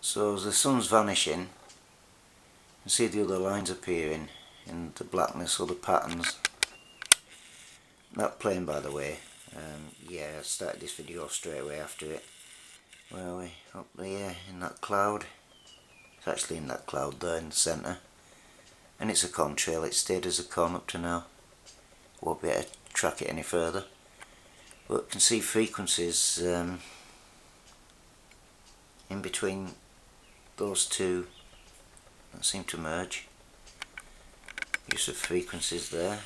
So as the sun's vanishing, you can see the other lines appearing in the blackness or the patterns. That plane, by the way, yeah, I started this video straight away after it. Where are we? Up there in that cloud. It's actually in that cloud there in the centre. And it's a contrail, it stayed as a con up to now. Won't be able to track it any further. But you can see frequencies in between those two that seem to merge. Use of frequencies there.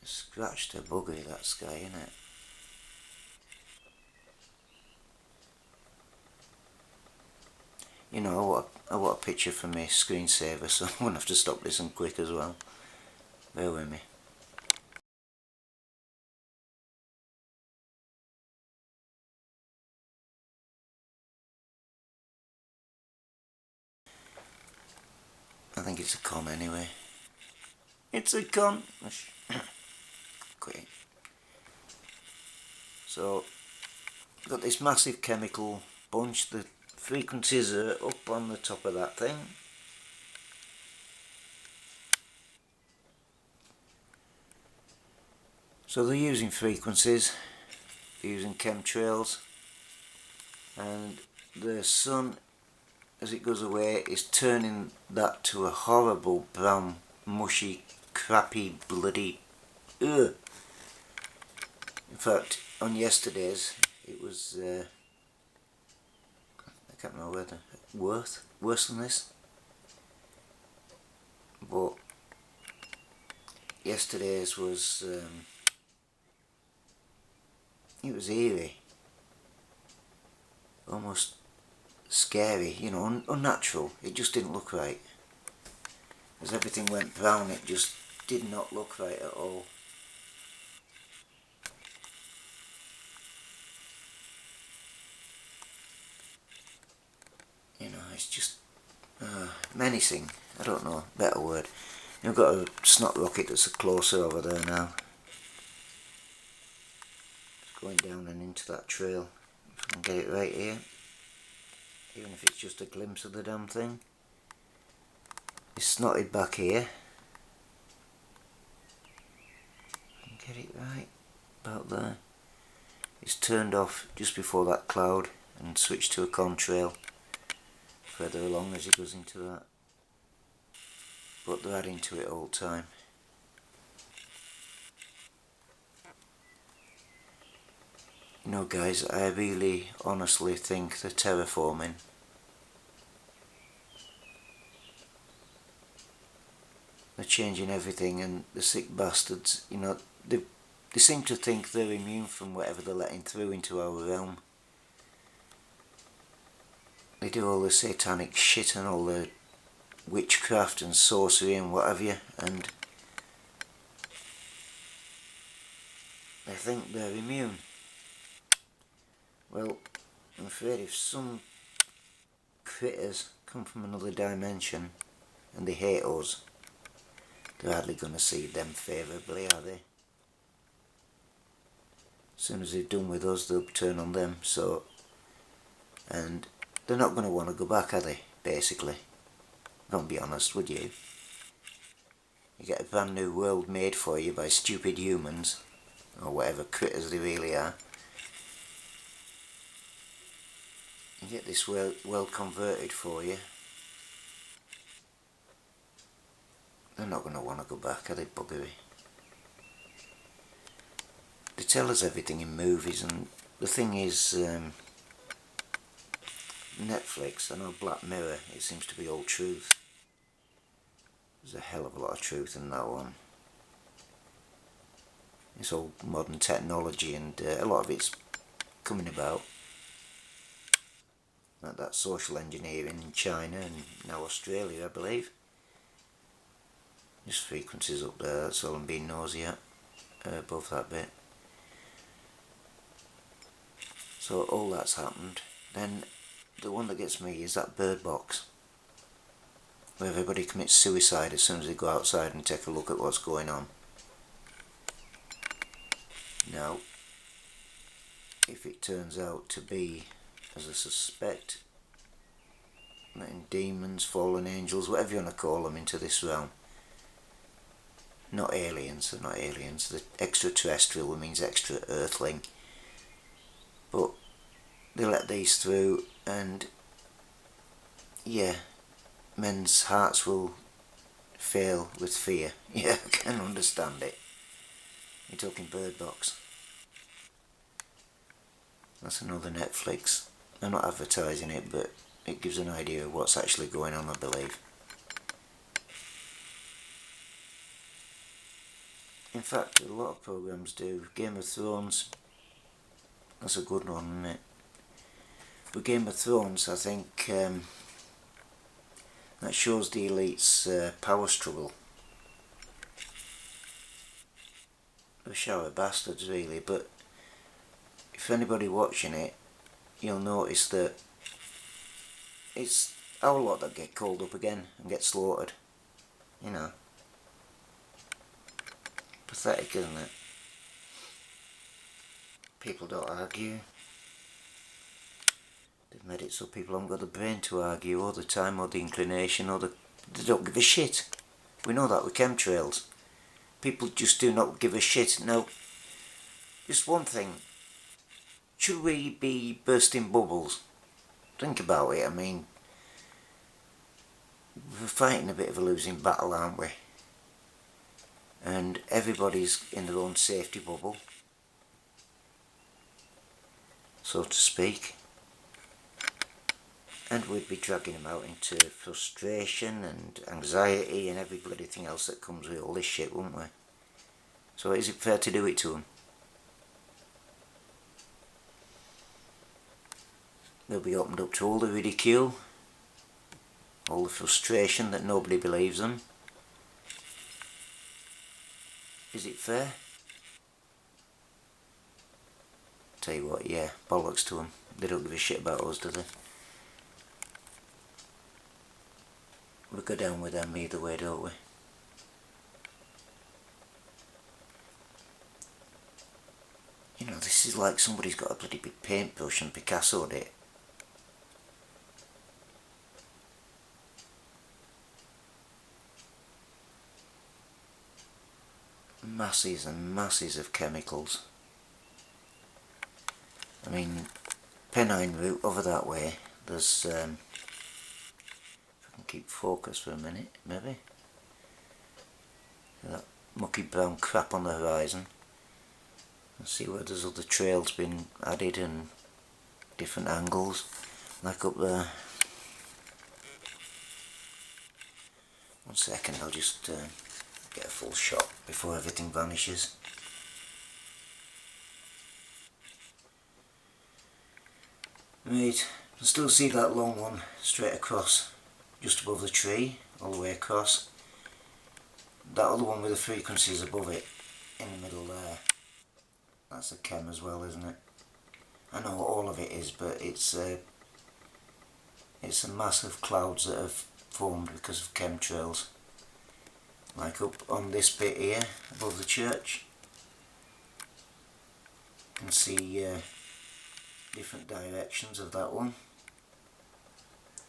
Scratched a buggery, that sky, innit? You know, I want a picture for my screensaver, so I'm going to have to stop this and quick as well. Bear with me. I think it's a con anyway. It's a con! Quick. So, got this massive chemical bunch. The frequencies are up on the top of that thing. So they're using frequencies, they're using chemtrails, and the sun, as it goes away, is turning that to a horrible brown, mushy, crappy, bloody ugh. In fact, on yesterday's, it was I can't remember whether worse than this, but yesterday's was it was eerie, almost scary, you know, unnatural. It just didn't look right. As everything went brown, it just did not look right at all. You know, it's just menacing. I don't know, better word. You've got a snot rocket that's closer over there now. It's going down and into that trail. If I can get it right here. Even if it's just a glimpse of the damn thing. It's snotted back here. Get it right, about there. It's turned off just before that cloud and switched to a contrail further along as it goes into that. But they're adding to it all the time. You know guys, I really honestly think they're terraforming. They're changing everything, and the sick bastards, you know, they seem to think they're immune from whatever they're letting through into our realm. They do all the satanic shit and all the witchcraft and sorcery and what have you, and they think they're immune. Well, I'm afraid if some critters come from another dimension and they hate us, they're hardly going to see them favourably, are they? As soon as they've done with us, they'll turn on them, so... And they're not going to want to go back, are they, basically? Don't be honest, would you? You get a brand new world made for you by stupid humans, or whatever critters they really are. You get this world converted for you. They're not going to want to go back, are they, buggery? They tell us everything in movies, and the thing is, Netflix, I know Black Mirror, it seems to be all truth. There's a hell of a lot of truth in that one. It's all modern technology, and a lot of it's coming about. Like that social engineering in China and now Australia, I believe. Just frequencies up there, that's all I'm being nosy at, above that bit. So all that's happened. Then the one that gets me is that bird box, where everybody commits suicide as soon as they go outside and take a look at what's going on. Now, if it turns out to be, as I suspect, letting demons, fallen angels, whatever you want to call them, into this realm. Not aliens, they're not aliens. The extraterrestrial means extra earthling. But they let these through, and yeah, men's hearts will fail with fear. Yeah, I can understand it. You're talking Bird Box. That's another Netflix. I'm not advertising it, but it gives an idea of what's actually going on, I believe. In fact, a lot of programs do. Game of Thrones, that's a good one, isn't it? But Game of Thrones, I think, that shows the elite's power struggle. They're a shower of bastards, really, but if anybody watching it, you'll notice that it's our lot that get called up again and get slaughtered. You know. Pathetic, isn't it? People don't argue. They've made it so people haven't got the brain to argue all the time, or the inclination, or they don't give a shit. We know that with chemtrails. People just do not give a shit. Now, just one thing. Should we be bursting bubbles? Think about it. I mean, we're fighting a bit of a losing battle, aren't we? And everybody's in their own safety bubble, so to speak. And we'd be dragging them out into frustration and anxiety and every bloody thing else that comes with all this shit, wouldn't we? So is it fair to do it to them? They'll be opened up to all the ridicule, all the frustration that nobody believes them. Is it fair? Tell you what, yeah, bollocks to them. They don't give a shit about us, do they? We go down with them either way, don't we? You know, this is like somebody's got a bloody big paintbrush and Picasso'd it. Masses and masses of chemicals. I mean, Pennine Route over that way, there's if I can keep focus for a minute, maybe. That mucky brown crap on the horizon. And see where there's other trails been added and different angles, like up there. One second, I'll just get a full shot before everything vanishes. Right, I can still see that long one straight across, just above the tree, all the way across. That other one with the frequencies above it, in the middle there, that's a chem as well, isn't it? I know all of it is, but it's a mass of clouds that have formed because of chemtrails. Like up on this bit here, above the church, you can see different directions of that one,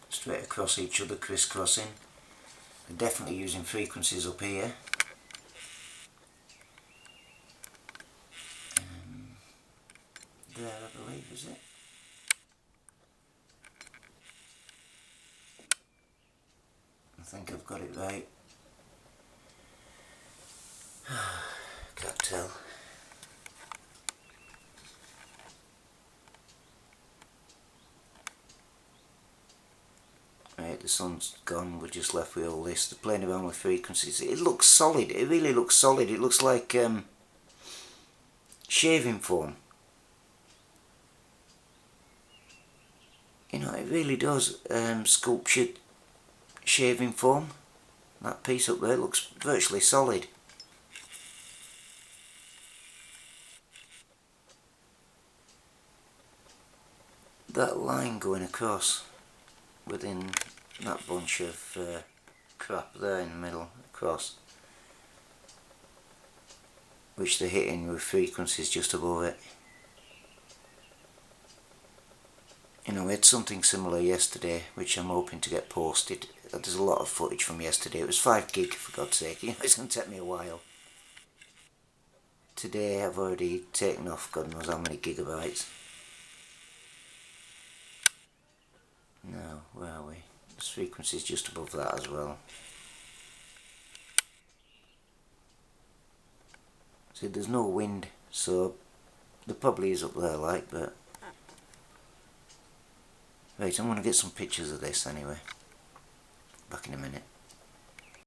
straight across each other, crisscrossing. They're definitely using frequencies up here. There, I believe, is it? I think I've got it right. Can't tell. Right, the sun's gone, we're just left with all this. They're playing around with frequencies. It looks solid, it really looks solid. It looks like shaving foam. You know, it really does. Sculptured shaving foam. That piece up there looks virtually solid. That line going across within that bunch of crap there in the middle, across, which they're hitting with frequencies just above it. You know, we had something similar yesterday, which I'm hoping to get posted. There's a lot of footage from yesterday. It was 5 gig, for God's sake. You know, it's going to take me a while. Today I've already taken off God knows how many gigabytes. No, where are we? This frequency's just above that as well. See, there's no wind, so there probably is up there, like, but... Right, I'm going to get some pictures of this anyway. Back in a minute.